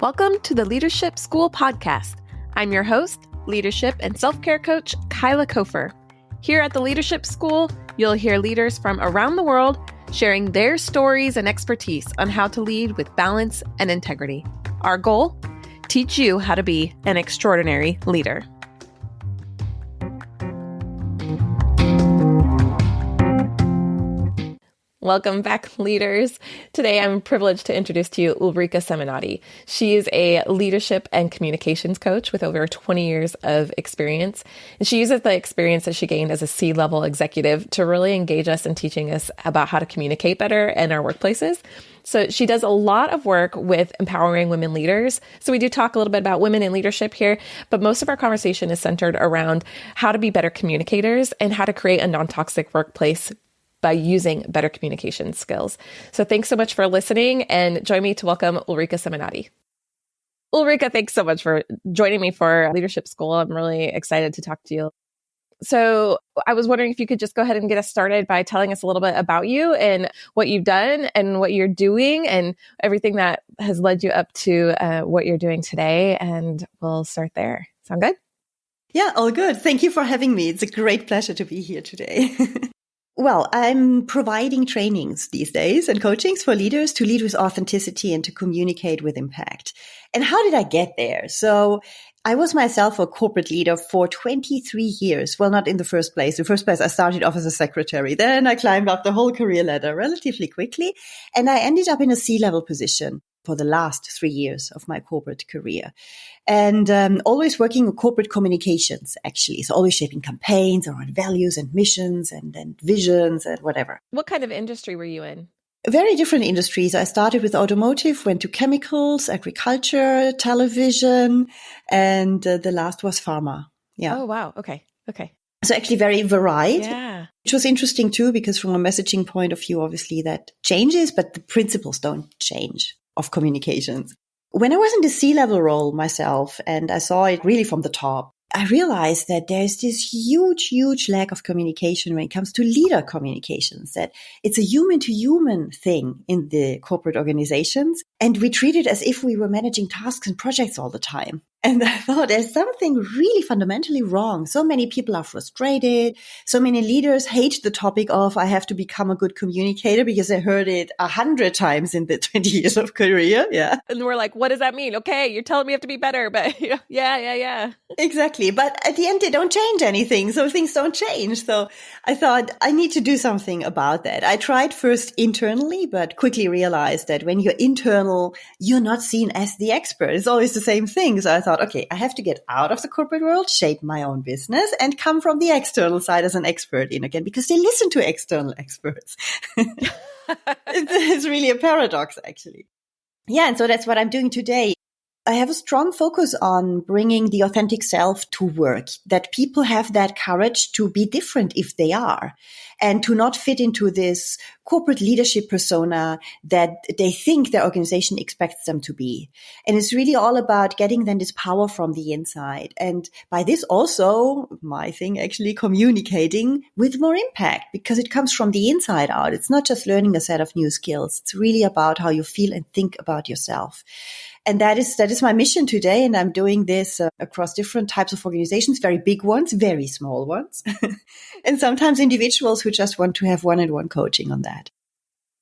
Welcome to the Leadership School podcast. I'm your host, leadership and self-care coach, Kyla Cofer. Here at the Leadership School, you'll hear leaders from around the world sharing their stories and expertise on how to lead with balance and integrity. Our goal? Teach you how to be an extraordinary leader. Welcome back, leaders. Today, I'm privileged to introduce to you Ulrike Seminati. She is a leadership and communications coach with over 20 years of experience. And she uses the experience that she gained as a C-level executive to really engage us in teaching us about how to communicate better in our workplaces. So she does a lot of work with empowering women leaders. So we do talk a little bit about women in leadership here, but most of our conversation is centered around how to be better communicators and how to create a non-toxic workplace by using better communication skills. So thanks so much for listening, and join me to welcome Ulrike Seminati. Ulrike, thanks so much for joining me for Leadership School. I'm really excited to talk to you. So I was wondering if you could just go ahead and get us started by telling us a little bit about you and what you've done and what you're doing and everything that has led you up to what you're doing today. And we'll start there. Sound good? Yeah, all good. Thank you for having me. It's a great pleasure to be here today. Well, I'm providing trainings these days and coachings for leaders to lead with authenticity and to communicate with impact. And how did I get there? So I was myself a corporate leader for 23 years. Well, not in the first place. In the first place, I started off as a secretary. Then I climbed up the whole career ladder relatively quickly. And I ended up in a C-level position for the last 3 years of my corporate career. And always working on corporate communications, actually. So always shaping campaigns around values and missions and visions and whatever. What kind of industry were you in? Very different industries. I started with automotive, went to chemicals, agriculture, television, and the last was pharma. Yeah. Oh, wow. Okay. So actually very varied. Yeah. Which was interesting too, because from a messaging point of view, obviously that changes, but the principles don't change of communications. When I was in the C-level role myself, and I saw it really from the top, I realized that there's this huge lack of communication when it comes to leader communications, that it's a human-to-human thing in the corporate organizations. And we treat it as if we were managing tasks and projects all the time. And I thought there's something really fundamentally wrong. So many people are frustrated. So many leaders hate the topic of, I have to become a good communicator, because they heard it 100 times in the 20 years of career. Yeah. And we're like, what does that mean? Okay, you're telling me I have to be better, but yeah. Exactly. But at the end, they don't change anything. So things don't change. So I thought I need to do something about that. I tried first internally, but quickly realized that when you're internal, you're not seen as the expert. It's always the same thing. So I thought, okay, I have to get out of the corporate world, shape my own business, and come from the external side as an expert in again, because they listen to external experts. It's really a paradox, actually. Yeah, and so that's what I'm doing today. I have a strong focus on bringing the authentic self to work, that people have that courage to be different if they are, and to not fit into this corporate leadership persona that they think their organization expects them to be. And it's really all about getting then this power from the inside. And by this also, my thing actually, communicating with more impact, because it comes from the inside out. It's not just learning a set of new skills. It's really about how you feel and think about yourself. And that is my mission today. And I'm doing this across different types of organizations, very big ones, very small ones, and sometimes individuals who just want to have one-on-one coaching on that.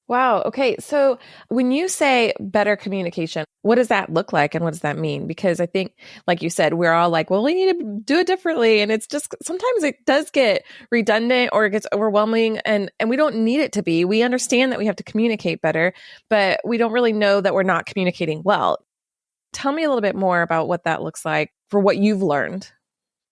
Wow. Okay. So when you say better communication, what does that look like and what does that mean? Because I think, like you said, we're all like, well, we need to do it differently. And it's just, sometimes it does get redundant or it gets overwhelming, and we don't need it to be. We understand that we have to communicate better, but we don't really know that we're not communicating well. Tell me a little bit more about what that looks like for what you've learned.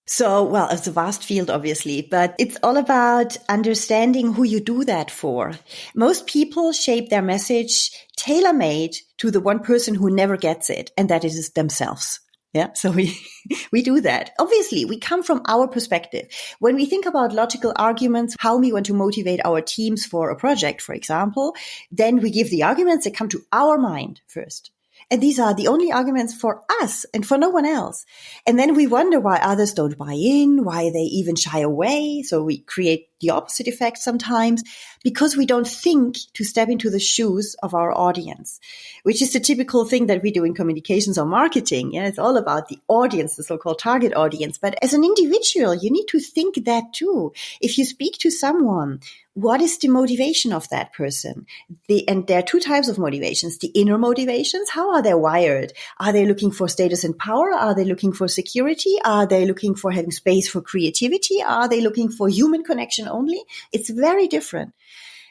So, well, it's a vast field, obviously, but it's all about understanding who you do that for. Most people shape their message tailor-made to the one person who never gets it, and that is themselves. Yeah. So we do that. Obviously, we come from our perspective. When we think about logical arguments, how we want to motivate our teams for a project, for example, then we give the arguments that come to our mind first. And these are the only arguments for us and for no one else. And then we wonder why others don't buy in, why they even shy away. So we create the opposite effect sometimes, because we don't think to step into the shoes of our audience, which is the typical thing that we do in communications or marketing. Yeah, it's all about the audience, the so-called target audience. But as an individual, you need to think that too. If you speak to someone, what is the motivation of that person? And there are two types of motivations. The inner motivations, how are they wired? Are they looking for status and power? Are they looking for security? Are they looking for having space for creativity? Are they looking for human connection only? It's very different.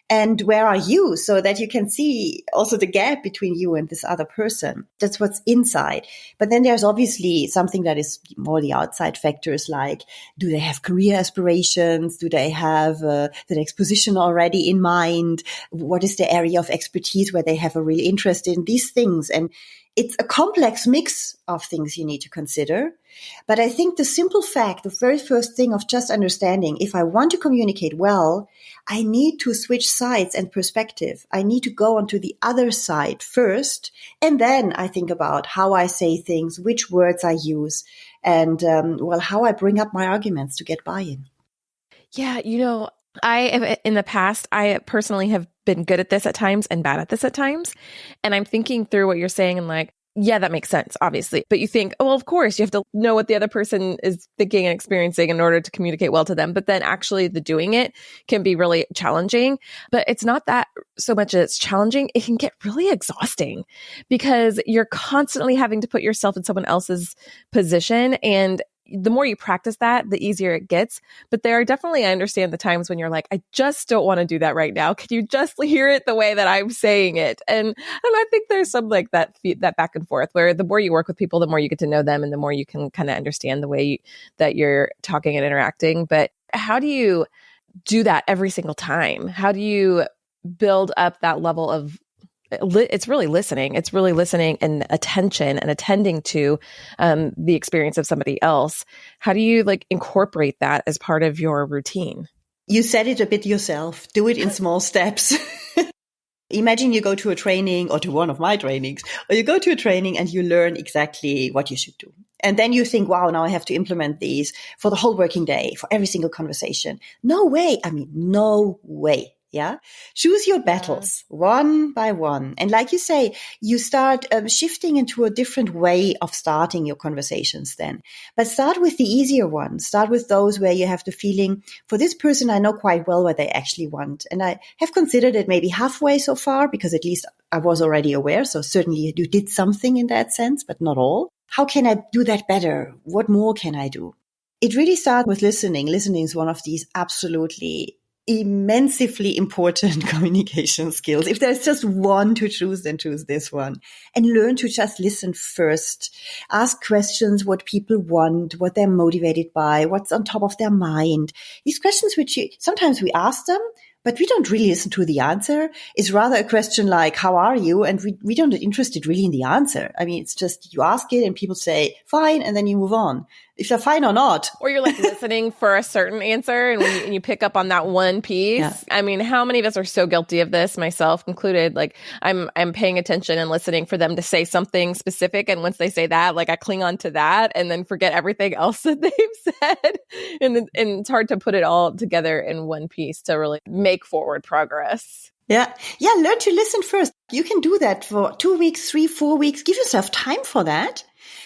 And where are you, so that you can see also the gap between you and this other person? That's what's inside. But then there's obviously something that is more the outside factors, like, do they have career aspirations? Do they have the next position already in mind? What is the area of expertise where they have a real interest in these things? And it's a complex mix of things you need to consider. But I think the simple fact, the very first thing of just understanding, if I want to communicate well, I need to switch sides and perspective. I need to go onto the other side first. And then I think about how I say things, which words I use, and, how I bring up my arguments to get buy-in. Yeah, in the past, I personally have been good at this at times and bad at this at times. And I'm thinking through what you're saying and like, yeah, that makes sense, obviously. But you think, oh, well, of course, you have to know what the other person is thinking and experiencing in order to communicate well to them. But then actually the doing it can be really challenging. But it's not that so much as it's challenging. It can get really exhausting because you're constantly having to put yourself in someone else's position. And the more you practice that, the easier it gets. But there are definitely, I understand the times when you're like, I just don't want to do that right now. Can you just hear it the way that I'm saying it? And I think there's some like that back and forth where the more you work with people, the more you get to know them and the more you can kind of understand the way that you're talking and interacting. But how do you do that every single time? How do you build up that level of it's really listening. It's really listening and attention and attending to the experience of somebody else. How do you incorporate that as part of your routine? You said it a bit yourself. Do it in small steps. Imagine you go to a training or to one of my trainings, or you go to a training and you learn exactly what you should do. And then you think, wow, now I have to implement these for the whole working day, for every single conversation. No way. No way. Yeah. Choose your battles one by one. And like you say, you start shifting into a different way of starting your conversations then. But start with the easier ones. Start with those where you have the feeling, for this person, I know quite well what they actually want. And I have considered it maybe halfway so far, because at least I was already aware. So certainly you did something in that sense, but not all. How can I do that better? What more can I do? It really starts with listening. Listening is one of these absolutely immensely important communication skills. If there's just one to choose, then choose this one. And learn to just listen first. Ask questions, what people want, what they're motivated by, what's on top of their mind. These questions which sometimes we ask them, but we don't really listen to the answer. It's rather a question like, how are you? And we don't get interested really in the answer. It's just you ask it and people say, fine, and then you move on. If they're fine or not. Or you're listening for a certain answer and you pick up on that one piece. Yeah. How many of us are so guilty of this, myself included? I'm paying attention and listening for them to say something specific. And once they say that, I cling on to that and then forget everything else that they've said. And it's hard to put it all together in one piece to really make forward progress. Yeah. Learn to listen first. You can do that for 2 weeks, 3, 4 weeks. Give yourself time for that.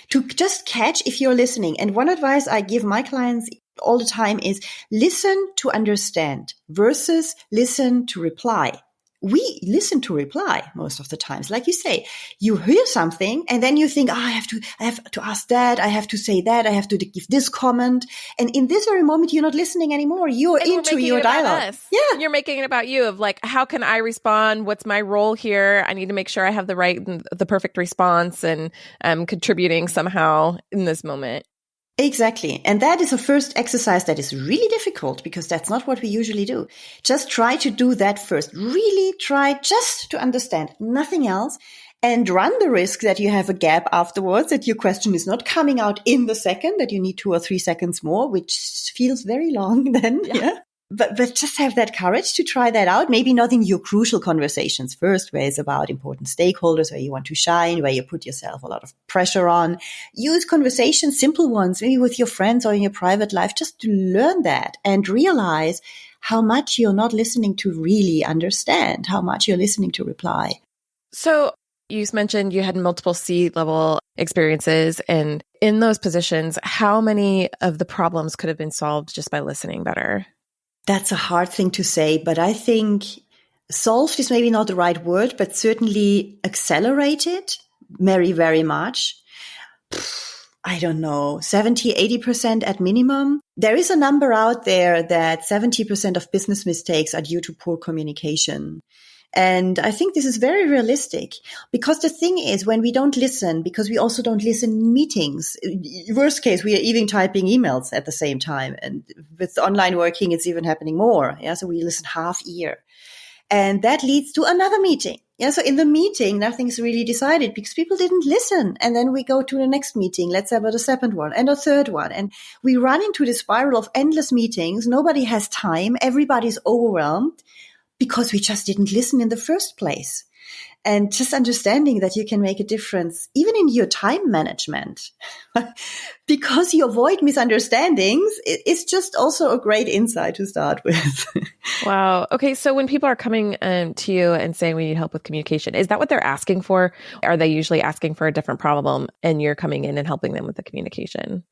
To just catch if you're listening. And one advice I give my clients all the time is listen to understand versus listen to reply. We listen to reply most of the times. Like you say, you hear something and then you think, I have to ask that. I have to say that. I have to give this comment. And in this very moment, you're not listening anymore. You're into your dialogue. Yeah. You're making it about you of how can I respond? What's my role here? I need to make sure I have the perfect response and I'm contributing somehow in this moment. Exactly. And that is a first exercise that is really difficult because that's not what we usually do. Just try to do that first. Really try just to understand, nothing else, and run the risk that you have a gap afterwards, that your question is not coming out in the second, that you need 2 or 3 seconds more, which feels very long then. Yeah. But just have that courage to try that out. Maybe not in your crucial conversations first, where it's about important stakeholders, where you want to shine, where you put yourself a lot of pressure on. Use conversations, simple ones, maybe with your friends or in your private life, just to learn that and realize how much you're not listening to really understand, how much you're listening to reply. So you mentioned you had multiple C-level experiences, and in those positions, how many of the problems could have been solved just by listening better? That's a hard thing to say, but I think solved is maybe not the right word, but certainly accelerated very, very much. I don't know, 70, 80% at minimum. There is a number out there that 70% of business mistakes are due to poor communication. And I think this is very realistic, because the thing is, when we don't listen, because we also don't listen in meetings, worst case, we are even typing emails at the same time. And with online working, it's even happening more. Yeah. So we listen half ear. And that leads to another meeting. Yeah. So in the meeting, nothing's really decided because people didn't listen. And then we go to the next meeting. Let's have a second one and a third one. And we run into this spiral of endless meetings. Nobody has time. Everybody's overwhelmed because we just didn't listen in the first place. And just understanding that you can make a difference, even in your time management, because you avoid misunderstandings, it's just also a great insight to start with. Wow. Okay. So when people are coming to you and saying we need help with communication, is that what they're asking for? Are they usually asking for a different problem and you're coming in and helping them with the communication?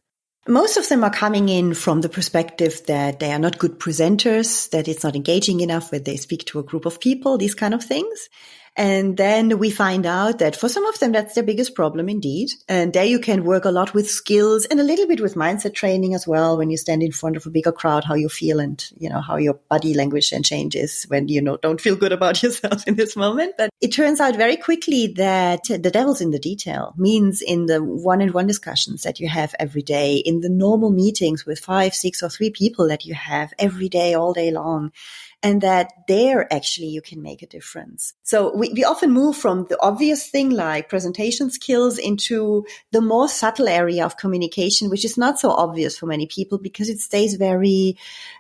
Most of them are coming in from the perspective that they are not good presenters, that it's not engaging enough when they speak to a group of people, these kind of things. And then we find out that for some of them, that's their biggest problem indeed. And there you can work a lot with skills and a little bit with mindset training as well. When you stand in front of a bigger crowd, how you feel and, how your body language then changes when don't feel good about yourself in this moment. But it turns out very quickly that the devil's in the detail, means in the one-on-one discussions that you have every day, in the normal meetings with 5, 6 or 3 people that you have every day, all day long. And that there actually you can make a difference. So we often move from the obvious thing like presentation skills into the more subtle area of communication, which is not so obvious for many people because it stays very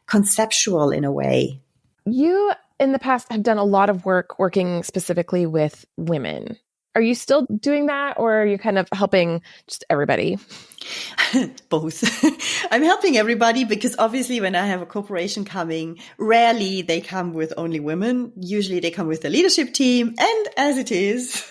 conceptual in a way. You, in the past, have done a lot of work working specifically with women. Are you still doing that, or are you kind of helping just everybody? Both. I'm helping everybody because obviously when I have a corporation coming, rarely they come with only women. Usually they come with the leadership team. And as it is,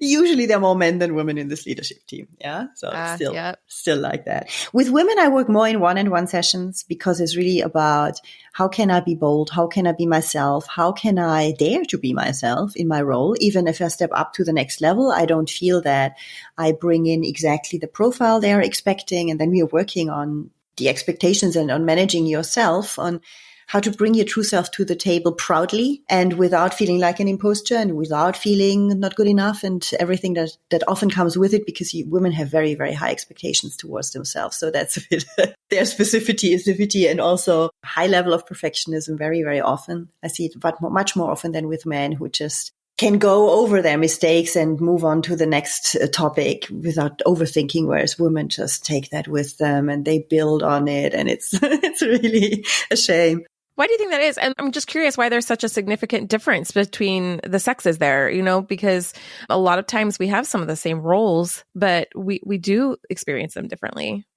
usually there are more men than women in this leadership team. Yeah. So it's still like that. With women, I work more in one-on-one sessions because it's really about how can I be bold? How can I be myself? How can I dare to be myself in my role? Even if I step up to the next level, I don't feel that I bring in exactly the profile they're expecting. And then we are working on the expectations and on managing yourself, on how to bring your true self to the table proudly and without feeling like an imposter and without feeling not good enough and everything that often comes with it, because women have very, very high expectations towards themselves. So that's a bit their specificity and also high level of perfectionism very, very often. I see it much more often than with men who just can go over their mistakes and move on to the next topic without overthinking, whereas women just take that with them and they build on it. And it's really a shame. Why do you think that is? And I'm just curious why there's such a significant difference between the sexes there, because a lot of times we have some of the same roles, but we do experience them differently.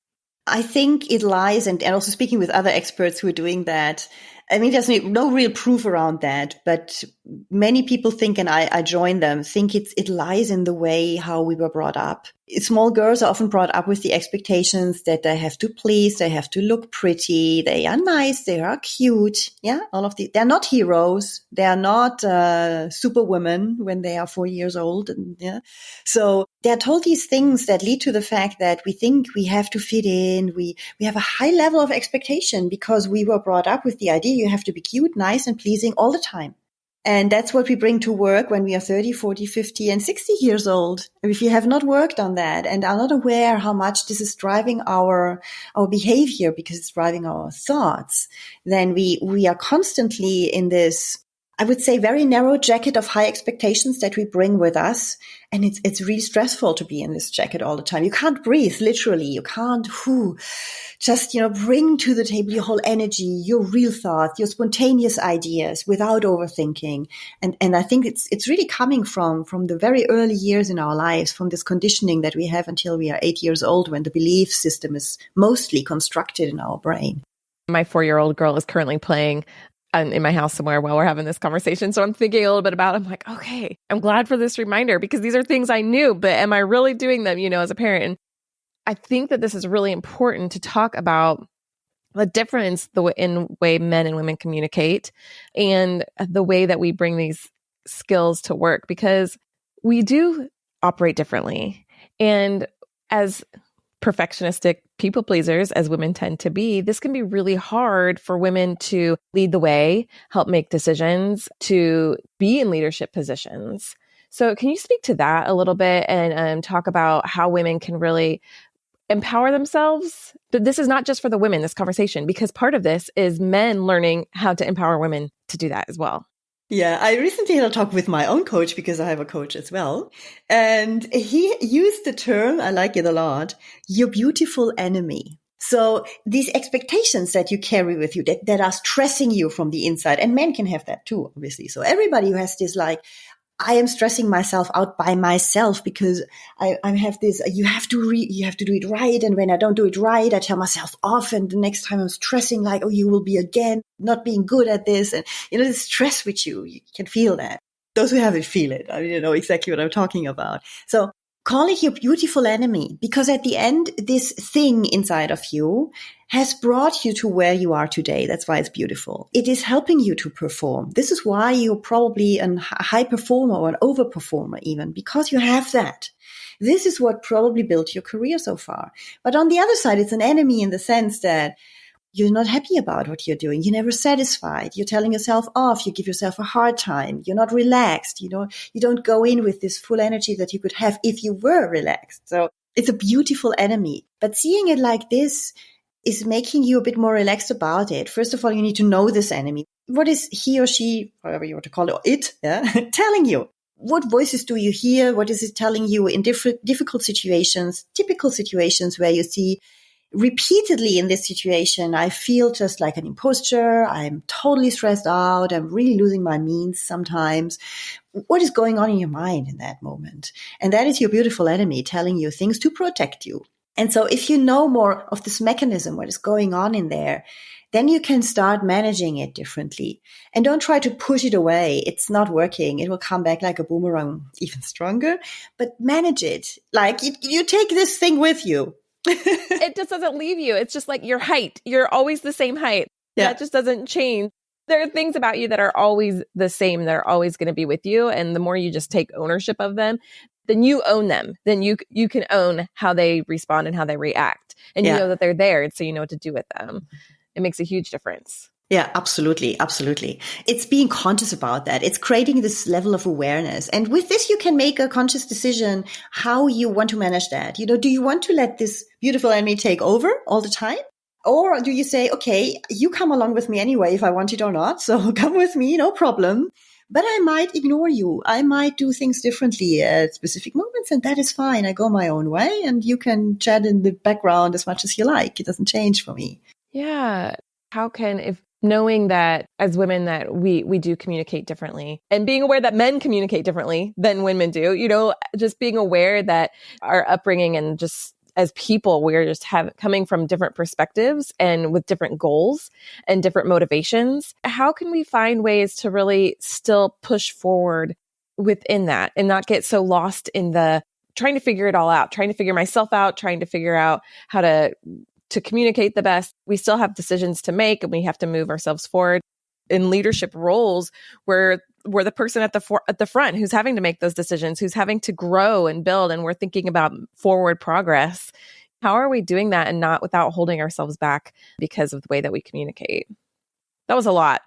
I think it lies, and also speaking with other experts who are doing that, I mean, there's no real proof around that, but many people think, and I join them, think it lies in the way how we were brought up. Small girls are often brought up with the expectations that they have to please, they have to look pretty, they are nice, they are cute. Yeah, they're not heroes. They are not superwomen when they are 4 years old. And, yeah. So they're told these things that lead to the fact that we think we have to fit in. We have a high level of expectation because we were brought up with the idea you have to be cute, nice, and pleasing all the time. And that's what we bring to work when we are 30, 40, 50, and 60 years old. If you have not worked on that and are not aware how much this is driving our behavior because it's driving our thoughts, then we are constantly in this, I would say, very narrow jacket of high expectations that we bring with us. And it's really stressful to be in this jacket all the time. You can't breathe, literally. You can't just bring to the table your whole energy, your real thoughts, your spontaneous ideas without overthinking. And I think it's really coming from the very early years in our lives, from this conditioning that we have until we are 8 years old, when the belief system is mostly constructed in our brain. My 4-year-old girl is currently playing in my house somewhere while we're having this conversation. So I'm thinking a little bit about it. I'm like, okay, I'm glad for this reminder because these are things I knew, but am I really doing them, as a parent? And I think that this is really important to talk about the difference in way men and women communicate and the way that we bring these skills to work, because we do operate differently. And as perfectionistic people pleasers, as women tend to be, this can be really hard for women to lead the way, help make decisions, to be in leadership positions. So can you speak to that a little bit and talk about how women can really empower themselves? But this is not just for the women, this conversation, because part of this is men learning how to empower women to do that as well. Yeah, I recently had a talk with my own coach because I have a coach as well. And he used the term, I like it a lot, your beautiful enemy. So these expectations that you carry with you that are stressing you from the inside, and men can have that too, obviously. So everybody who has this I am stressing myself out by myself because I have this, you have to do it right. And when I don't do it right, I tell myself off. And the next time I'm stressing oh, you will be again not being good at this. And, the stress with you can feel that. Those who have it feel it. I mean, you know exactly what I'm talking about. So call it your beautiful enemy, because at the end, this thing inside of you has brought you to where you are today. That's why it's beautiful. It is helping you to perform. This is why you're probably a high performer or an overperformer even, because you have that. This is what probably built your career so far. But on the other side, it's an enemy in the sense that you're not happy about what you're doing. You're never satisfied. You're telling yourself off. You give yourself a hard time. You're not relaxed. You don't go in with this full energy that you could have if you were relaxed. So it's a beautiful enemy. But seeing it like this is making you a bit more relaxed about it. First of all, you need to know this enemy. What is he or she, whatever you want to call it, or it, telling you? What voices do you hear? What is it telling you in difficult situations, typical situations where you see repeatedly in this situation, I feel just like an imposter. I'm totally stressed out. I'm really losing my means sometimes. What is going on in your mind in that moment? And that is your beautiful enemy telling you things to protect you. And so if you know more of this mechanism, what is going on in there, then you can start managing it differently. And don't try to push it away. It's not working. It will come back like a boomerang, even stronger. But manage it. Like you take this thing with you. It just doesn't leave you. It's just like your height. You're always the same height. Yeah. That just doesn't change. There are things about you that are always the same. They're always going to be with you. And the more you just take ownership of them, then you own them. Then you can own how they respond and how they react. And you know that they're there. And so you know what to do with them. It makes a huge difference. Yeah, absolutely. Absolutely. It's being conscious about that. It's creating this level of awareness. And with this, you can make a conscious decision how you want to manage that. Do you want to let this beautiful enemy take over all the time? Or do you say, okay, you come along with me anyway, if I want it or not. So come with me, no problem. But I might ignore you. I might do things differently at specific moments, and that is fine. I go my own way, and you can chat in the background as much as you like. It doesn't change for me. Yeah. How can, if knowing that as women that we do communicate differently, and being aware that men communicate differently than women do, just being aware that our upbringing and just as people, we're just coming from different perspectives and with different goals and different motivations. How can we find ways to really still push forward within that and not get so lost in the trying to figure it all out, trying to figure myself out, trying to figure out how to communicate the best? We still have decisions to make, and we have to move ourselves forward in leadership roles where we're the person at the front who's having to make those decisions, who's having to grow and build, and we're thinking about forward progress. How are we doing that and not without holding ourselves back because of the way that we communicate? That was a lot.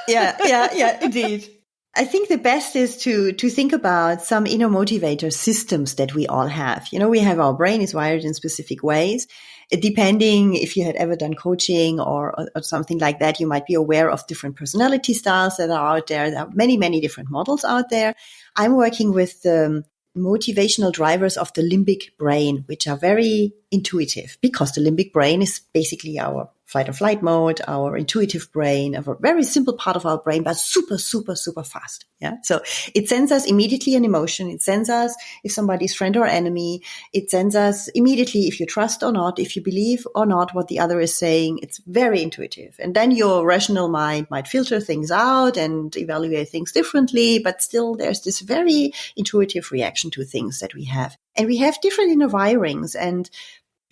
Yeah, indeed. I think the best is to think about some inner motivator systems that we all have. We have our brain is wired in specific ways. Depending if you had ever done coaching or something like that, you might be aware of different personality styles that are out there. There are many, many different models out there. I'm working with the motivational drivers of the limbic brain, which are very intuitive, because the limbic brain is basically our fight or flight mode, our intuitive brain, a very simple part of our brain, but super, super, super fast. Yeah. So it sends us immediately an emotion. It sends us if somebody's friend or enemy. It sends us immediately if you trust or not, if you believe or not what the other is saying. It's very intuitive. And then your rational mind might filter things out and evaluate things differently, but still there's this very intuitive reaction to things that we have. And we have different inner wirings, and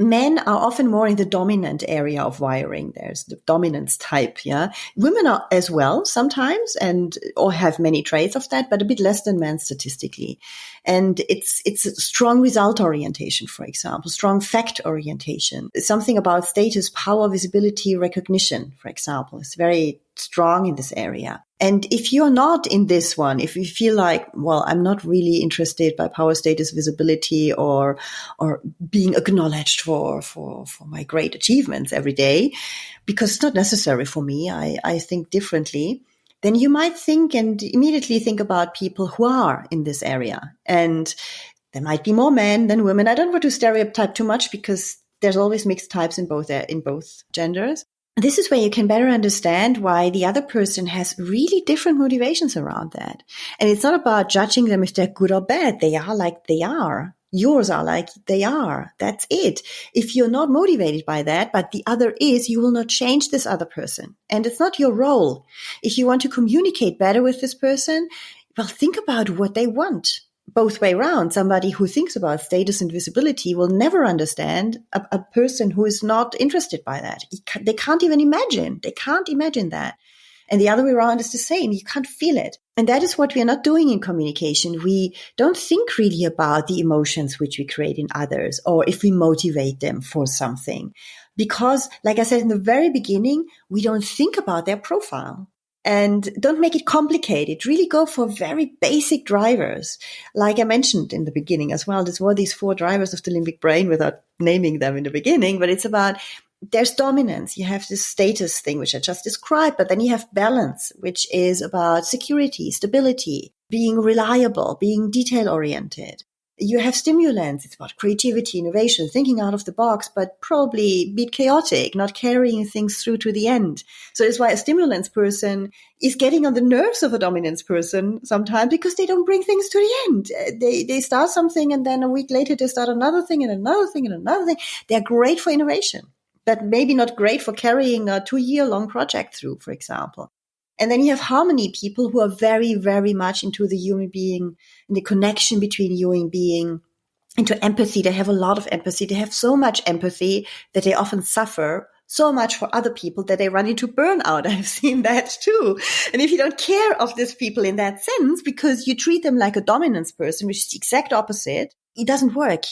men are often more in the dominant area of wiring. There's the dominance type, yeah. Women are as well sometimes or have many traits of that, but a bit less than men statistically. And it's a strong result orientation, for example, strong fact orientation. Something about status, power, visibility, recognition, for example, is very strong in this area. And if you're not in this one, if you feel like, well, I'm not really interested by power, status, visibility, or being acknowledged for my great achievements every day, because it's not necessary for me, I think differently, then you might think and immediately think about people who are in this area. And there might be more men than women. I don't want to stereotype too much because there's always mixed types in both genders. This is where you can better understand why the other person has really different motivations around that. And it's not about judging them if they're good or bad. They are like they are. Yours are like they are. That's it. If you're not motivated by that, but the other is, you will not change this other person. And it's not your role. If you want to communicate better with this person, well, think about what they want. Both way around, somebody who thinks about status and visibility will never understand a person who is not interested by that. They can't even imagine. They can't imagine that. And the other way around is the same. You can't feel it. And that is what we are not doing in communication. We don't think really about the emotions which we create in others, or if we motivate them for something. Because, like I said in the very beginning, we don't think about their profile. And don't make it complicated. Really go for very basic drivers. Like I mentioned in the beginning as well, there's these 4 drivers of the limbic brain without naming them in the beginning, but it's about, there's dominance. You have this status thing, which I just described, but then you have balance, which is about security, stability, being reliable, being detail-oriented. You have stimulants. It's about creativity, innovation, thinking out of the box, but probably a bit chaotic, not carrying things through to the end. So that's why a stimulants person is getting on the nerves of a dominance person sometimes, because they don't bring things to the end. They start something and then a week later they start another thing and another thing and another thing. They're great for innovation, but maybe not great for carrying a 2-year-long project through, for example. And then you have harmony people who are very, very much into the human being and the connection between human being, into empathy. They have a lot of empathy. They have so much empathy that they often suffer so much for other people that they run into burnout. I've seen that too. And if you don't care of these people in that sense, because you treat them like a dominance person, which is the exact opposite, it doesn't work.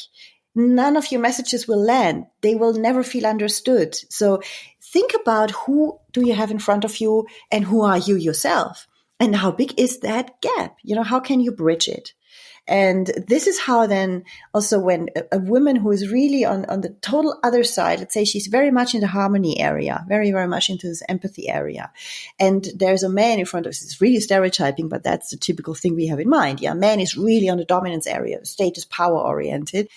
None of your messages will land. They will never feel understood. So think about who do you have in front of you and who are you yourself? And how big is that gap? How can you bridge it? And this is how then also when a woman who is really on the total other side, let's say she's very much in the harmony area, very, very much into this empathy area. And there's a man in front of us. It's really stereotyping, but that's the typical thing we have in mind. Yeah, man is really on the dominance area, status, power oriented.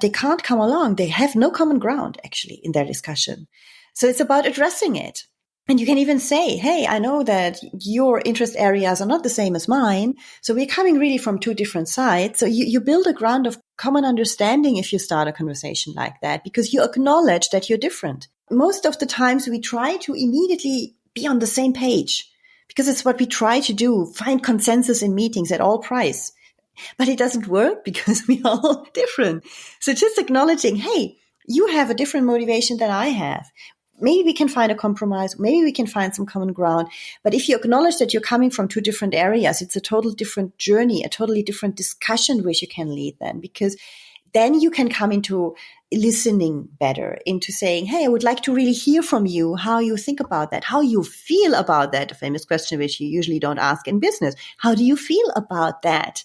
They can't come along. They have no common ground, actually, in their discussion. So it's about addressing it. And you can even say, hey, I know that your interest areas are not the same as mine. So we're coming really from 2 different sides. So you build a ground of common understanding if you start a conversation like that, because you acknowledge that you're different. Most of the times we try to immediately be on the same page, because it's what we try to do, find consensus in meetings at all price. But it doesn't work because we are all different. So just acknowledging, hey, you have a different motivation than I have. Maybe we can find a compromise. Maybe we can find some common ground. But if you acknowledge that you're coming from 2 different areas, it's a totally different journey, a totally different discussion which you can lead then, because then you can come into listening better, into saying, hey, I would like to really hear from you how you think about that, how you feel about that, a famous question which you usually don't ask in business. How do you feel about that?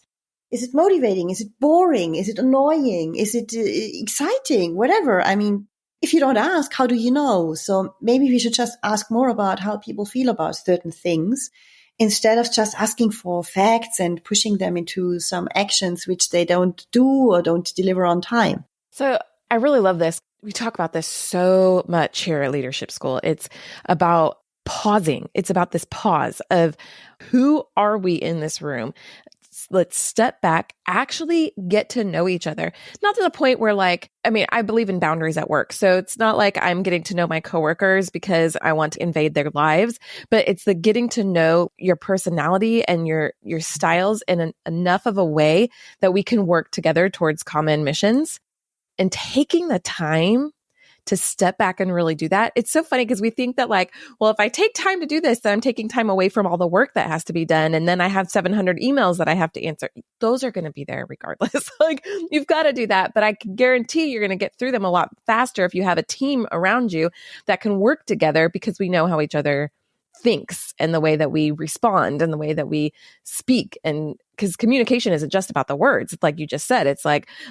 Is it motivating? Is it boring? Is it annoying? Is it exciting? Whatever. I mean, if you don't ask, how do you know? So maybe we should just ask more about how people feel about certain things instead of just asking for facts and pushing them into some actions which they don't do or don't deliver on time. So I really love this. we talk about this so much here at Leadership School. It's about pausing. It's about this pause of who are we in this room? Let's step back, actually get to know each other. Not to the point where I believe in boundaries at work. So it's not like I'm getting to know my coworkers because I want to invade their lives, but it's the getting to know your personality and your styles in enough of a way that we can work together towards common missions. And taking the time to step back and really do that. It's so funny because we think that if I take time to do this, then I'm taking time away from all the work that has to be done. And then I have 700 emails that I have to answer. Those are going to be there regardless. You've got to do that. But I can guarantee you're going to get through them a lot faster if you have a team around you that can work together because we know how each other thinks and the way that we respond and the way that we speak. And because communication isn't just about the words, like you just said, it's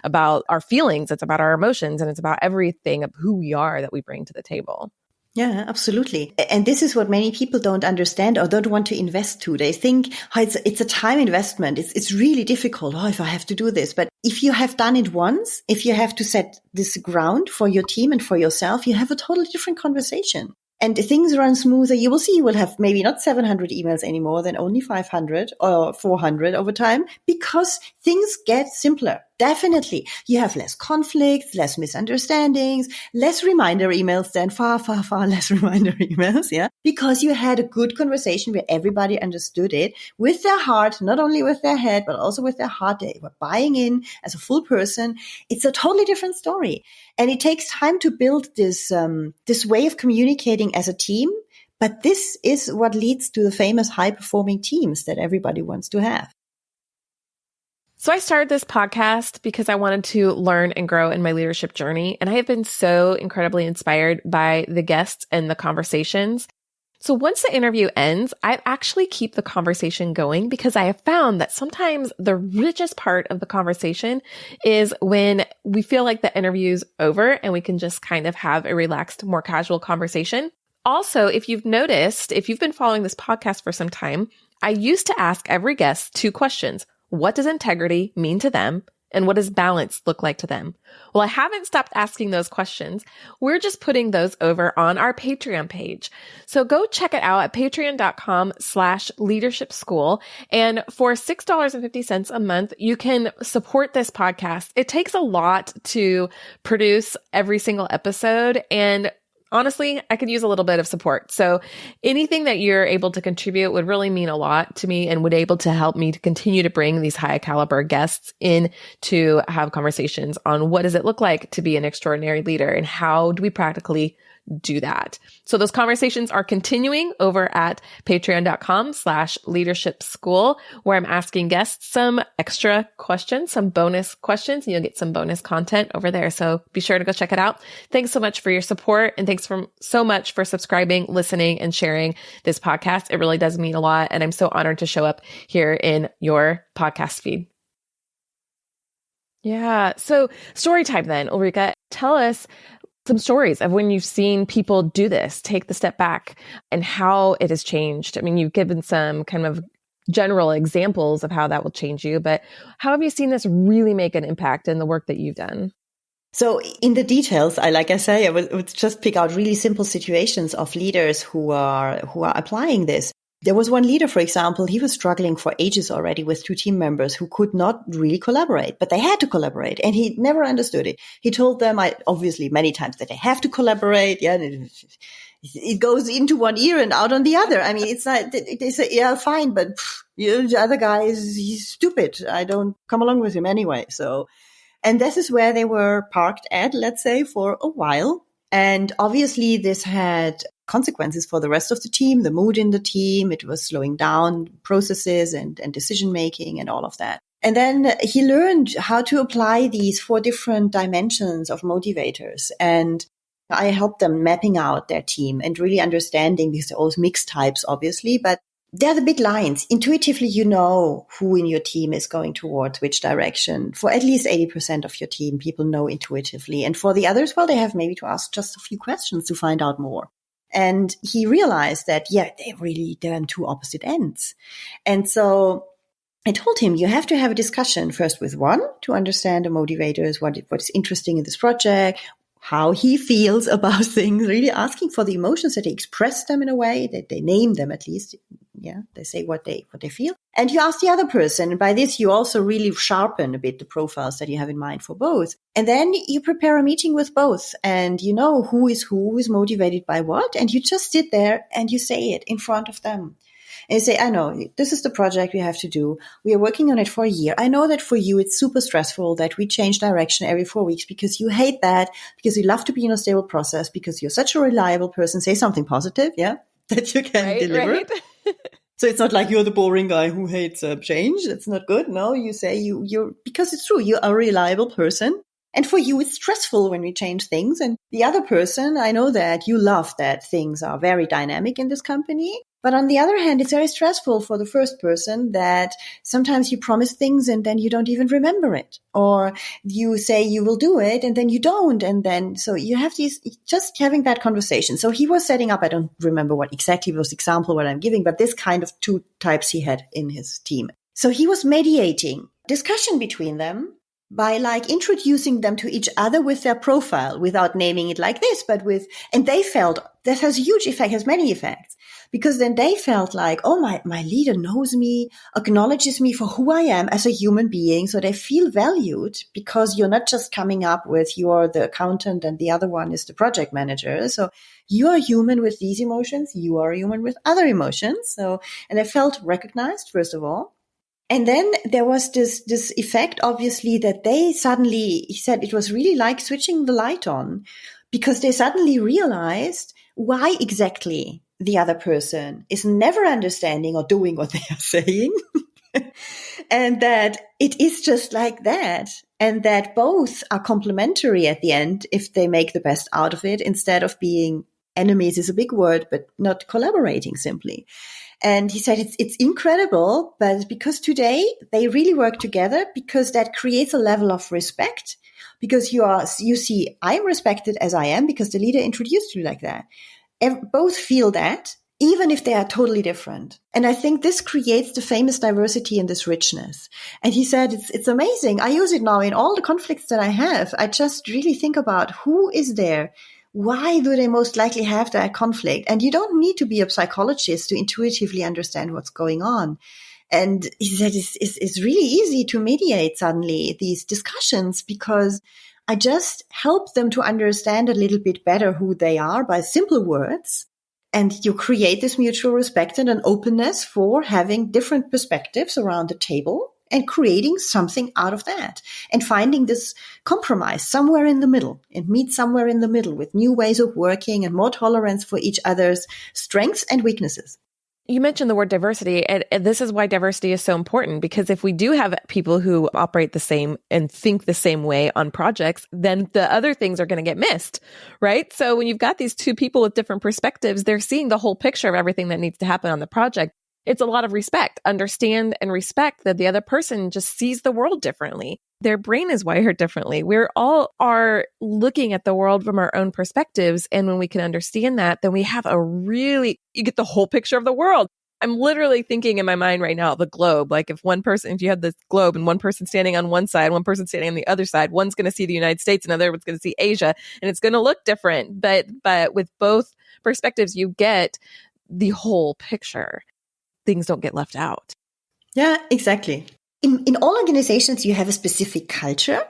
about our feelings, it's about our emotions, and it's about everything of who we are that we bring to the table. Yeah, absolutely. And this is what many people don't understand or don't want to invest to. They think it's a time investment. It's really difficult. If I have to do this. But if you have done it once, if you have to set this ground for your team and for yourself, you have a totally different conversation. And things run smoother. You will see you will have maybe not 700 emails anymore, than only 500 or 400 over time, because things get simpler. Definitely. You have less conflicts, less misunderstandings, less reminder emails than far less reminder emails. Yeah. Because you had a good conversation where everybody understood it with their heart, not only with their head, but also with their heart. They were buying in as a full person. It's a totally different story. And it takes time to build this way of communicating as a team. But this is what leads to the famous high performing teams that everybody wants to have. So I started this podcast because I wanted to learn and grow in my leadership journey. And I have been so incredibly inspired by the guests and the conversations. So once the interview ends, I actually keep the conversation going because I have found that sometimes the richest part of the conversation is when we feel like the interview's over and we can just kind of have a relaxed, more casual conversation. Also, if you've noticed, if you've been following this podcast for some time, I used to ask every guest 2 questions. What does integrity mean to them? And what does balance look like to them? Well, I haven't stopped asking those questions. We're just putting those over on our Patreon page. So go check it out at patreon.com/leadership school. And for $6.50 a month, you can support this podcast. It takes a lot to produce every single episode, and honestly, I could use a little bit of support. So anything that you're able to contribute would really mean a lot to me and would able to help me to continue to bring these high caliber guests in to have conversations on what does it look like to be an extraordinary leader and how do we practically do that. So those conversations are continuing over at patreon.com/leadership school, where I'm asking guests some extra questions, some bonus questions, and you'll get some bonus content over there. So be sure to go check it out. Thanks so much for your support. And thanks so much for subscribing, listening, and sharing this podcast. It really does mean a lot. And I'm so honored to show up here in your podcast feed. Yeah. So story time then, Ulrike, tell us some stories of when you've seen people do this, take the step back, and how it has changed. I mean, you've given some kind of general examples of how that will change you, but how have you seen this really make an impact in the work that you've done? So in the details, I would just pick out really simple situations of leaders who are applying this. There was one leader, for example, he was struggling for ages already with 2 team members who could not really collaborate, but they had to collaborate, and he never understood it. He told them, obviously many times, that they have to collaborate. Yeah, it goes into one ear and out on the other. I mean, it's not, they say, yeah, fine, but the other guy he's stupid. I don't come along with him anyway. So, and this is where they were parked at, let's say, for a while. And obviously this had consequences for the rest of the team, the mood in the team. It was slowing down processes and decision making and all of that. And then he learned how to apply these 4 different dimensions of motivators. And I helped them mapping out their team and really understanding, because they're all mixed types, obviously, but they're the big lines. Intuitively, you know who in your team is going towards which direction. For at least 80% of your team, people know intuitively. And for the others, well, they have maybe to ask just a few questions to find out more. And he realized that, they're on 2 opposite ends. And so I told him, you have to have a discussion first with one to understand the motivators, what is interesting in this project, how he feels about things, really asking for the emotions, that they express them in a way, that they name them at least. Yeah, they say what they feel. And you ask the other person. And by this, you also really sharpen a bit the profiles that you have in mind for both. And then you prepare a meeting with both, and you know who is motivated by what. And you just sit there and you say it in front of them. And you say, I know, this is the project we have to do. We are working on it for a year. I know that for you, it's super stressful that we change direction every 4 weeks because you hate that, because you love to be in a stable process, because you're such a reliable person. Say something positive, yeah, that you can deliver. Right. So it's not like you're the boring guy who hates change. That's not good. No, you say you're, because it's true, you're a reliable person. And for you, it's stressful when we change things. And the other person, I know that you love that things are very dynamic in this company. But on the other hand, it's very stressful for the first person that sometimes you promise things and then you don't even remember it. Or you say you will do it and then you don't. And then, so you have these, just having that conversation. So he was setting up, I don't remember what exactly was the example what I'm giving, but this kind of two types he had in his team. So he was mediating discussion between them by like introducing them to each other with their profile without naming it like this, but with, and they felt that has a huge effect, has many effects, because then they felt like, oh, my leader knows me, acknowledges me for who I am as a human being. So they feel valued because you're not just coming up with you're the accountant and the other one is the project manager. So you are human with these emotions. You are human with other emotions. So, and they felt recognized, first of all. And then there was this effect, obviously, that they suddenly, he said it was really like switching the light on, because they suddenly realized why exactly the other person is never understanding or doing what they are saying. And that it is just like that. And that both are complementary at the end if they make the best out of it, instead of being enemies is a big word, but not collaborating simply. And he said it's incredible, but because today they really work together, because that creates a level of respect, because you see, I'm respected as I am because the leader introduced you like that. Both feel that, even if they are totally different. And I think this creates the famous diversity and this richness. And he said, it's amazing. I use it now in all the conflicts that I have. I just really think about who is there. Why do they most likely have that conflict? And you don't need to be a psychologist to intuitively understand what's going on. And he said it's really easy to mediate suddenly these discussions, because I just help them to understand a little bit better who they are by simple words. And you create this mutual respect and an openness for having different perspectives around the table and creating something out of that and finding this compromise somewhere in the middle, and meet somewhere in the middle with new ways of working and more tolerance for each other's strengths and weaknesses. You mentioned the word diversity, and this is why diversity is so important, because if we do have people who operate the same and think the same way on projects, then the other things are going to get missed, right? So when you've got these two people with different perspectives, they're seeing the whole picture of everything that needs to happen on the project. It's a lot of respect. Understand and respect that the other person just sees the world differently. Their brain is wired differently. We're all are looking at the world from our own perspectives. And when we can understand that, then we have you get the whole picture of the world. I'm literally thinking in my mind right now, the globe, like if you have this globe and one person standing on one side, one person standing on the other side, one's going to see the United States, another one's going to see Asia, and it's going to look different. But with both perspectives, you get the whole picture. Things don't get left out. Yeah, exactly. In all organizations, you have a specific culture,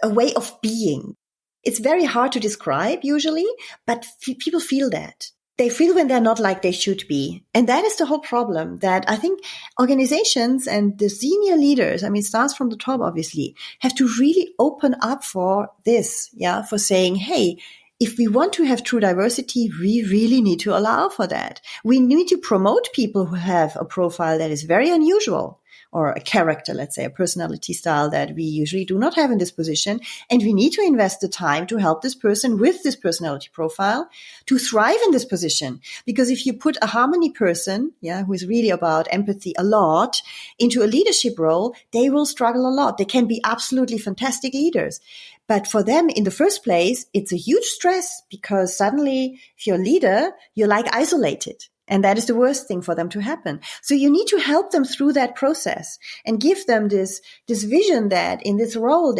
a way of being. It's very hard to describe usually, but people feel that. They feel when they're not like they should be. And that is the whole problem, that I think organizations and the senior leaders, I mean, it starts from the top, obviously, have to really open up for this, for saying, hey, if we want to have true diversity, we really need to allow for that. We need to promote people who have a profile that is very unusual, or a character, let's say, a personality style that we usually do not have in this position. And we need to invest the time to help this person with this personality profile to thrive in this position. Because if you put a harmony person, who is really about empathy a lot, into a leadership role, they will struggle a lot. They can be absolutely fantastic leaders. But for them, in the first place, it's a huge stress, because suddenly, if you're a leader, you're like isolated. And that is the worst thing for them to happen. So you need to help them through that process and give them this vision that in this role,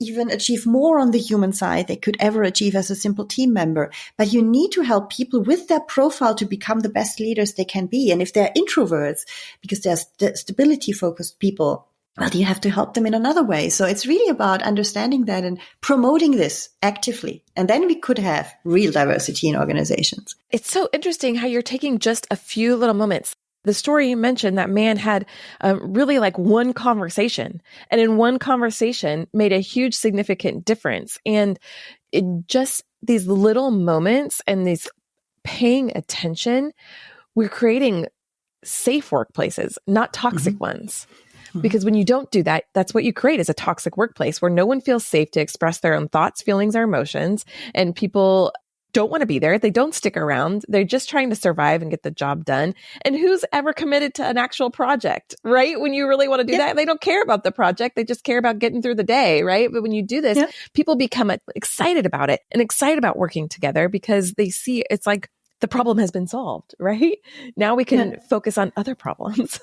even achieve more on the human side they could ever achieve as a simple team member. But you need to help people with their profile to become the best leaders they can be. And if they're introverts, because they're stability focused people, well, you have to help them in another way. So it's really about understanding that and promoting this actively. And then we could have real diversity in organizations. It's so interesting how you're taking just a few little moments. The story you mentioned, that man had really like one conversation, and in one conversation made a huge significant difference. And it just these little moments and these paying attention, we're creating safe workplaces, not toxic ones. Because when you don't do that, that's what you create, is a toxic workplace where no one feels safe to express their own thoughts, feelings, or emotions. And people don't want to be there. They don't stick around. They're just trying to survive and get the job done. And who's ever committed to an actual project, right? When you really want to do that, they don't care about the project. They just care about getting through the day, right? But when you do this, people become excited about it and excited about working together because they see it's like the problem has been solved, right? Now we can focus on other problems.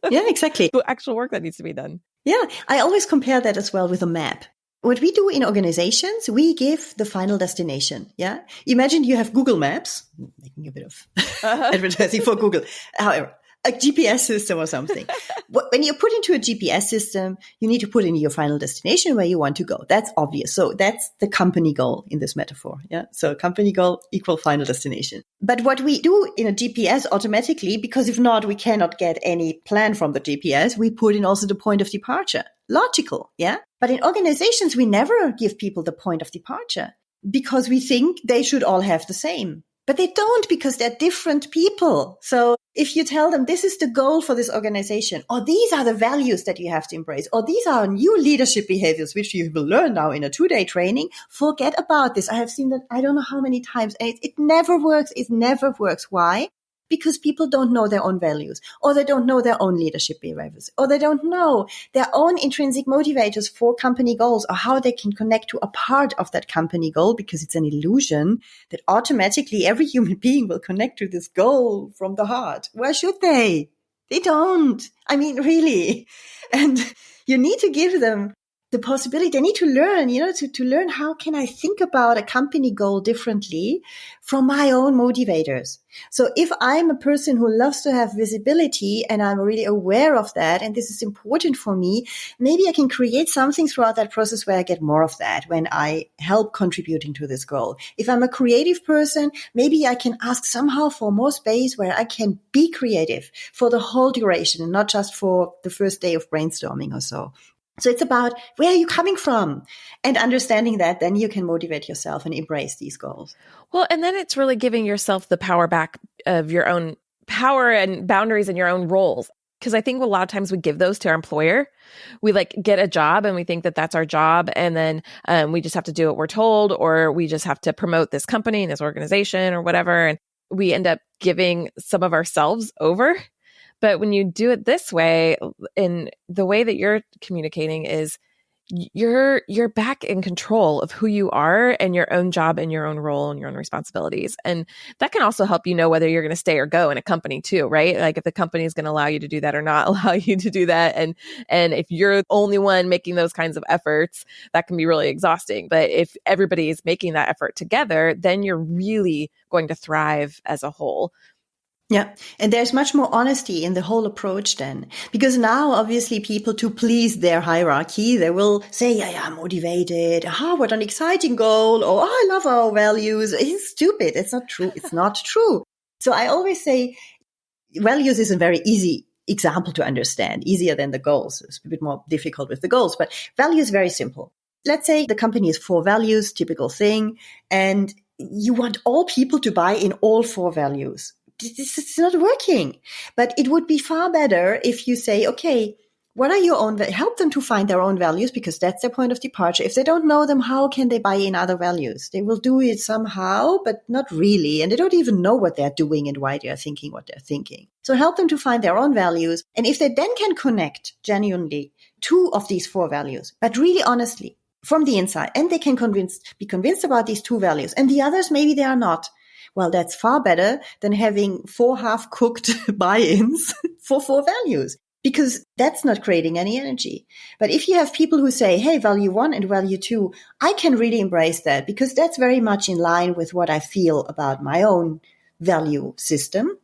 Yeah, exactly. The actual work that needs to be done. Yeah, I always compare that as well with a map. What we do in organizations, we give the final destination. Yeah. Imagine you have Google Maps, making a bit of advertising for Google. However, a GPS system or something. When you put into a GPS system, you need to put in your final destination where you want to go. That's obvious. So that's the company goal in this metaphor. Yeah. So company goal equal final destination. But what we do in a GPS automatically, because if not, we cannot get any plan from the GPS, we put in also the point of departure. Logical. Yeah. But in organizations, we never give people the point of departure because we think they should all have the same. But they don't, because they're different people. So if you tell them this is the goal for this organization, or these are the values that you have to embrace, or these are new leadership behaviors, which you will learn now in a 2-day training, forget about this. I have seen that I don't know how many times. And it never works. It never works. Why? Because people don't know their own values, or they don't know their own leadership behaviors, or they don't know their own intrinsic motivators for company goals, or how they can connect to a part of that company goal, because it's an illusion that automatically every human being will connect to this goal from the heart. Why should they? They don't. I mean, really. And you need to give them the possibility. They need to learn, to learn how can I think about a company goal differently from my own motivators. So if I'm a person who loves to have visibility and I'm really aware of that, and this is important for me, maybe I can create something throughout that process where I get more of that when I help contributing to this goal. If I'm a creative person, maybe I can ask somehow for more space where I can be creative for the whole duration and not just for the first day of brainstorming or so. So it's about where are you coming from, and understanding that, then you can motivate yourself and embrace these goals. Well, and then it's really giving yourself the power back of your own power and boundaries and your own roles. Because I think a lot of times we give those to our employer. We get a job and we think that that's our job. And then we just have to do what we're told, or we just have to promote this company and this organization or whatever. And we end up giving some of ourselves over. But when you do it this way, in the way that you're communicating, is you're back in control of who you are and your own job and your own role and your own responsibilities. And that can also help you know whether you're going to stay or go in a company too, right? Like if the company is going to allow you to do that or not allow you to do that. And if you're the only one making those kinds of efforts, that can be really exhausting. But if everybody is making that effort together, then you're really going to thrive as a whole. Yeah. And there's much more honesty in the whole approach then, because now obviously people, to please their hierarchy, they will say, yeah, I'm motivated. What an exciting goal. Or, I love our values. It's stupid. It's not true. It's not true. So I always say values is a very easy example to understand, easier than the goals. It's a bit more difficult with the goals, but value is very simple. Let's say the company is 4 values, typical thing, and you want all people to buy in all 4 values. It's not working. But it would be far better if you say, okay, what are your own, help them to find their own values, because that's their point of departure. If they don't know them, how can they buy in other values? They will do it somehow, but not really. And they don't even know what they're doing and why they're thinking what they're thinking. So help them to find their own values. And if they then can connect genuinely 2 of these 4 values, but really honestly from the inside, and they can be convinced about these 2 values, and the others, maybe they are not. Well, that's far better than having 4 half-cooked buy-ins for 4 values. because that's not creating any energy. But if you have people who say, hey, value 1 and value 2, I can really embrace that because that's very much in line with what I feel about my own value system.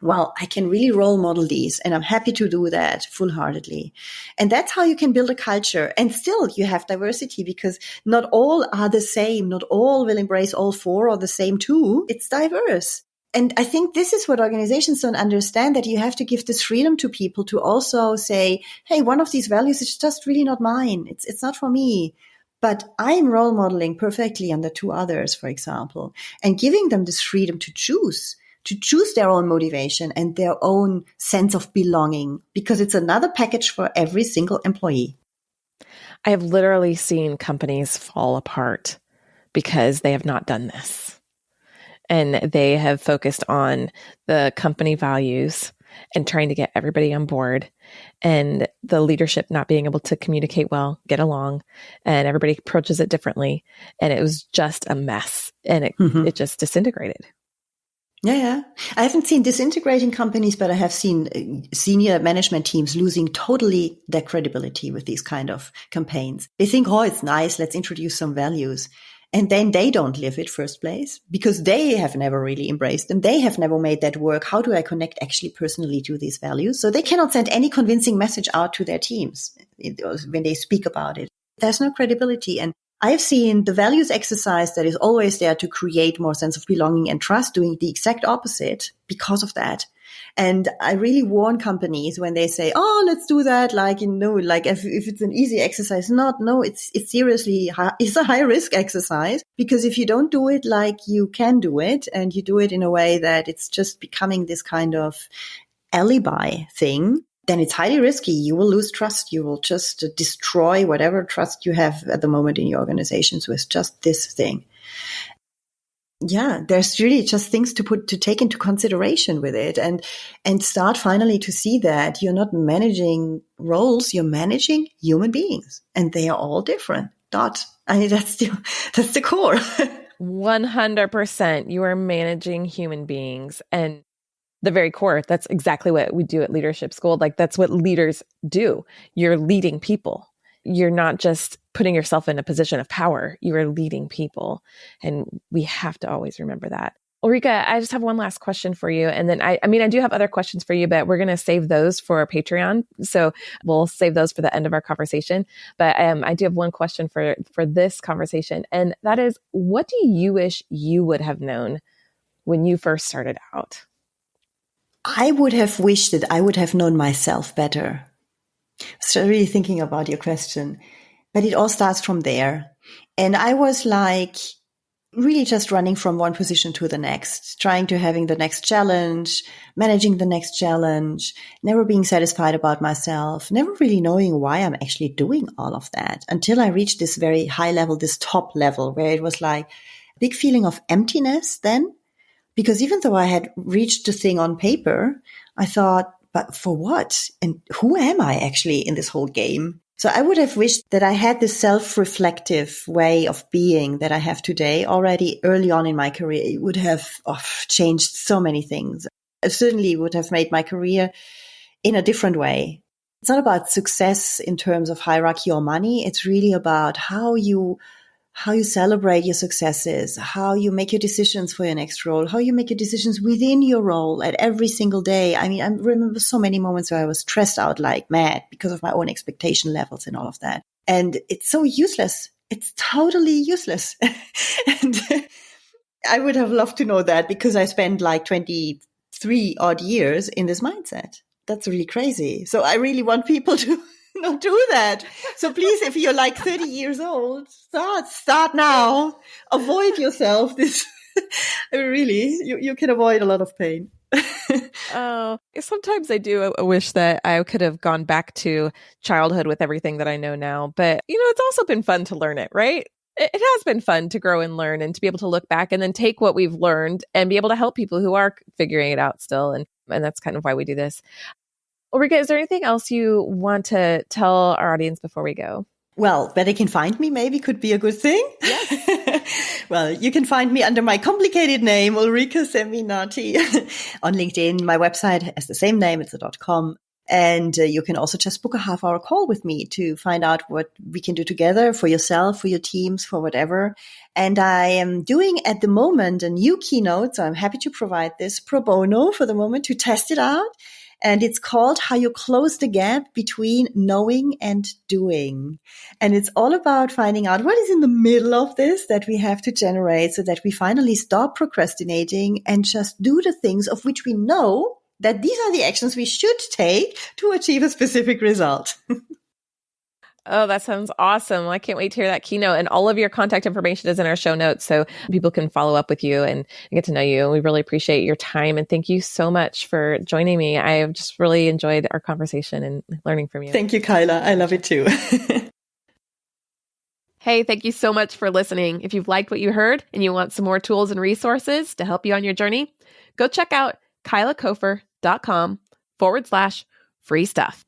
Well, I can really role model these, and I'm happy to do that full-heartedly. And that's how you can build a culture. And still you have diversity because not all are the same. Not all will embrace all 4 or the same 2. It's diverse. And I think this is what organizations don't understand, that you have to give this freedom to people to also say, hey, one of these values is just really not mine. It's not for me. But I'm role modeling perfectly on the 2 others, for example, and giving them this freedom to choose their own motivation and their own sense of belonging, because it's another package for every single employee. I have literally seen companies fall apart because they have not done this. And they have focused on the company values and trying to get everybody on board, and the leadership not being able to communicate well, get along, and everybody approaches it differently. And it was just a mess, and it just disintegrated. Yeah. I haven't seen disintegrating companies, but I have seen senior management teams losing totally their credibility with these kind of campaigns. They think, oh, it's nice, let's introduce some values. And then they don't live it first place because they have never really embraced them. They have never made that work. How do I connect actually personally to these values? So they cannot send any convincing message out to their teams when they speak about it. There's no credibility. And I've seen the values exercise that is always there to create more sense of belonging and trust doing the exact opposite because of that. And I really warn companies when they say, oh, let's do that. Like, like if it's an easy exercise, it's seriously, it's a high risk exercise, because if you don't do it like you can do it, and you do it in a way that it's just becoming this kind of alibi thing, then it's highly risky. You will lose trust. You will just destroy whatever trust you have at the moment in your organizations with just this thing. Yeah, there's really just things to take into consideration with it, and start finally to see that you're not managing roles, you're managing human beings, and they are all different. That's the core. 100%. You are managing human beings, and the very core. That's exactly what we do at Leadership School. Like, that's what leaders do. You're leading people. You're not just putting yourself in a position of power. You are leading people. And we have to always remember that. Ulrike, I just have one last question for you. And then I do have other questions for you, but we're going to save those for our Patreon. So we'll save those for the end of our conversation. But I do have one question for this conversation. And that is, what do you wish you would have known when you first started out? I would have wished that I would have known myself better. So really thinking about your question, but it all starts from there. And I was like really just running from one position to the next, trying to having the next challenge, managing the next challenge, never being satisfied about myself, never really knowing why I'm actually doing all of that until I reached this very high level, this top level, where it was like a big feeling of emptiness then. Because even though I had reached the thing on paper, I thought, but for what? And who am I actually in this whole game? So I would have wished that I had this self-reflective way of being that I have today already early on in my career. It would have changed so many things. It certainly would have made my career in a different way. It's not about success in terms of hierarchy or money. It's really about how you celebrate your successes, how you make your decisions for your next role, how you make your decisions within your role at every single day. I mean, I remember so many moments where I was stressed out like mad because of my own expectation levels and all of that. And it's so useless. It's totally useless. And I would have loved to know that, because I spent like 23 odd years in this mindset. That's really crazy. So I really want people to not do that. So please, if you're like 30 years old, start now. Avoid yourself this. Really, you can avoid a lot of pain. Oh, sometimes I do wish that I could have gone back to childhood with everything that I know now. But, it's also been fun to learn it, right? It has been fun to grow and learn, and to be able to look back and then take what we've learned and be able to help people who are figuring it out still. And that's kind of why we do this. Ulrike, is there anything else you want to tell our audience before we go? Well, where they can find me maybe could be a good thing. Yes. Well, you can find me under my complicated name, Ulrike Seminati, on LinkedIn. My website has the same name, it's a .com. And you can also just book a half-hour call with me to find out what we can do together for yourself, for your teams, for whatever. And I am doing at the moment a new keynote, so I'm happy to provide this pro bono for the moment to test it out. And it's called How You Close the Gap Between Knowing and Doing. And it's all about finding out what is in the middle of this that we have to generate so that we finally stop procrastinating and just do the things of which we know that these are the actions we should take to achieve a specific result. Oh, that sounds awesome. Well, I can't wait to hear that keynote. And all of your contact information is in our show notes so people can follow up with you and get to know you. We really appreciate your time. And thank you so much for joining me. I have just really enjoyed our conversation and learning from you. Thank you, Kyla. I love it too. Hey, thank you so much for listening. If you've liked what you heard and you want some more tools and resources to help you on your journey, go check out kylacofer.com/free stuff.